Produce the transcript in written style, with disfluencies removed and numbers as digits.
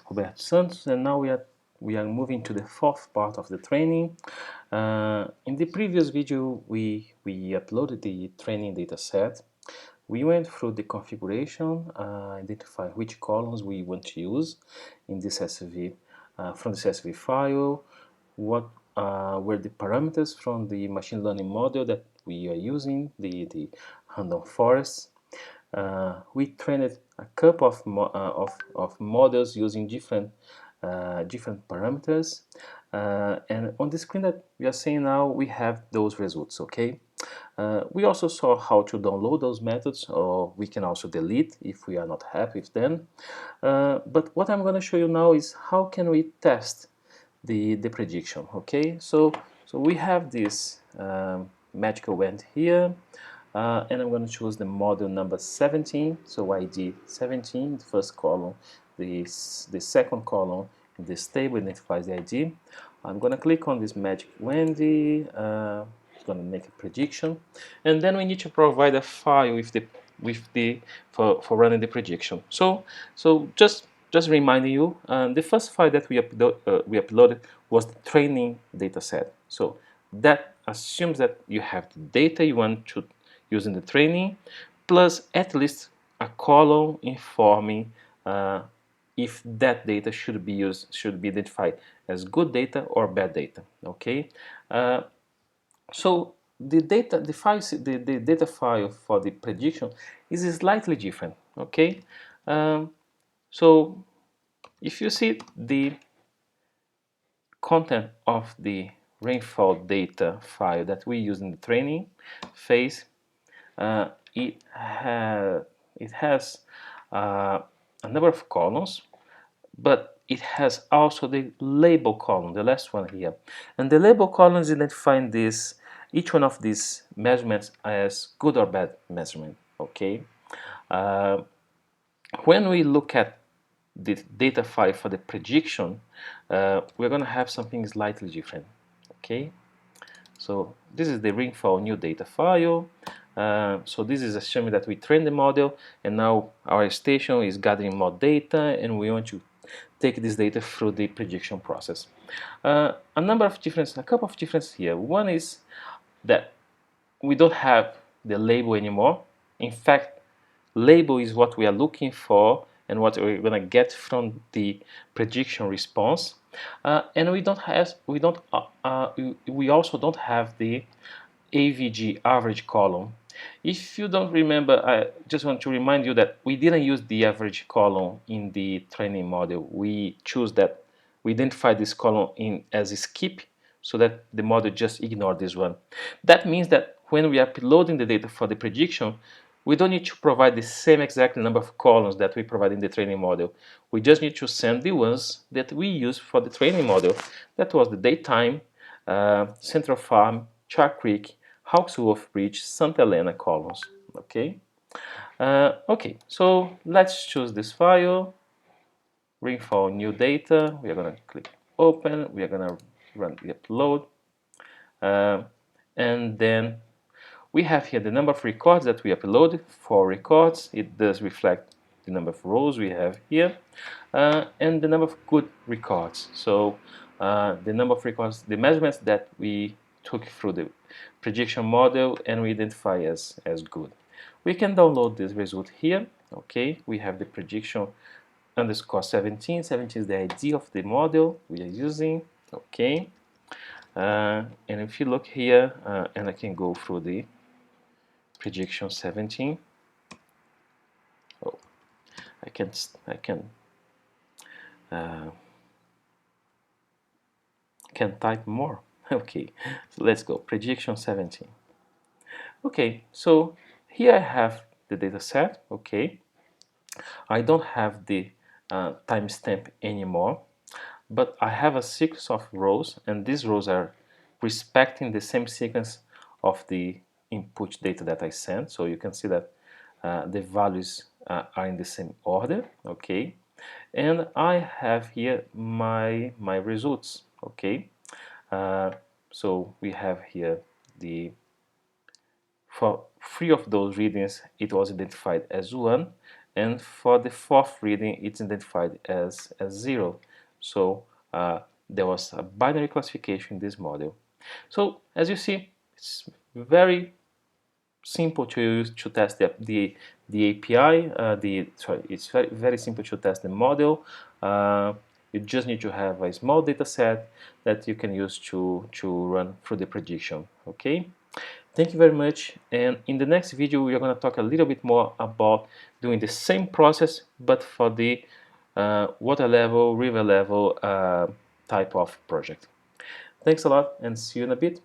Roberto Santos, and now we are moving to the fourth part of the training. In the previous video, we uploaded the training data set. We went through the configuration, identify which columns we want to use in this CSV, from the CSV file, what were the parameters from the machine learning model that we are using, the random forest. We trained a couple of models using different parameters, and on the screen that we are seeing now, we have those results. Okay. We also saw how to download those methods, or we can also delete if we are not happy with them. But what I'm going to show you now is how can we test the prediction. Okay, so we have this magical wand here, and I'm going to choose the model number 17, so ID 17, the first column, the second column in this table identifies the ID. I'm going to click on this magic Wendy. It's going to make a prediction, and then we need to provide a file with the for running the prediction. So just reminding you, the first file that we uploaded was the training data set. So that assumes that you have the data you want to use in the training, plus at least a column informing if that data should be identified as good data or bad data. Okay, so the data file for the prediction is slightly different. Okay, so if you see the content of the rainfall data file that we use in the training phase, it has a number of columns, but it has also the label column, the last one here. And the label columns identifying each one of these measurements as good or bad measurement. Okay. When we look at the data file for the prediction, we're going to have something slightly different. Okay. So this is the rainfall new data file. So this is assuming that we trained the model, and now our station is gathering more data, and we want to take this data through the prediction process. A couple of differences here. One is that we don't have the label anymore. In fact, label is what we are looking for and what we're going to get from the prediction response. And we also don't have the AVG average column. If you don't remember, I just want to remind you that we didn't use the average column in the training model. We identify this column as a skip, so that the model just ignored this one. That means that when we are uploading the data for the prediction, we don't need to provide the same exact number of columns that we provide in the training model. We just need to send the ones that we use for the training model. That was the daytime, Central Farm, Chalk Creek, Hawksworth Bridge, Santa Helena columns. Okay. Okay, so let's choose this file, rainfall new data. We are going to click open. We are going to run the upload. And then we have here the number of records that we uploaded. 4 records. It does reflect the number of rows we have here, and the number of good records. So the number of records, the measurements that we took through the prediction model and we identify as good. We can download this result here. Okay, we have the prediction underscore 17. 17 is the ID of the model we are using. Okay, and if you look here, and I can go through the prediction 17. Oh, I can type more. Okay, so let's go prediction 17. Okay, so here I have the data set. Okay, I don't have the timestamp anymore, but I have a sequence of rows, and these rows are respecting the same sequence of the input data that I sent. So you can see that the values are in the same order. Okay, and I have here my results. Okay, so we have here for 3 of those readings it was identified as 1, and for the fourth reading it's identified as 0. So there was a binary classification in this model. So as you see, it's very simple to use to test the API. Sorry, it's very simple to test the model. You just need to have a small data set that you can use to run through the prediction. Okay. Thank you very much, and in the next video we are going to talk a little bit more about doing the same process but for the water level, river level type of project. Thanks a lot and see you in a bit.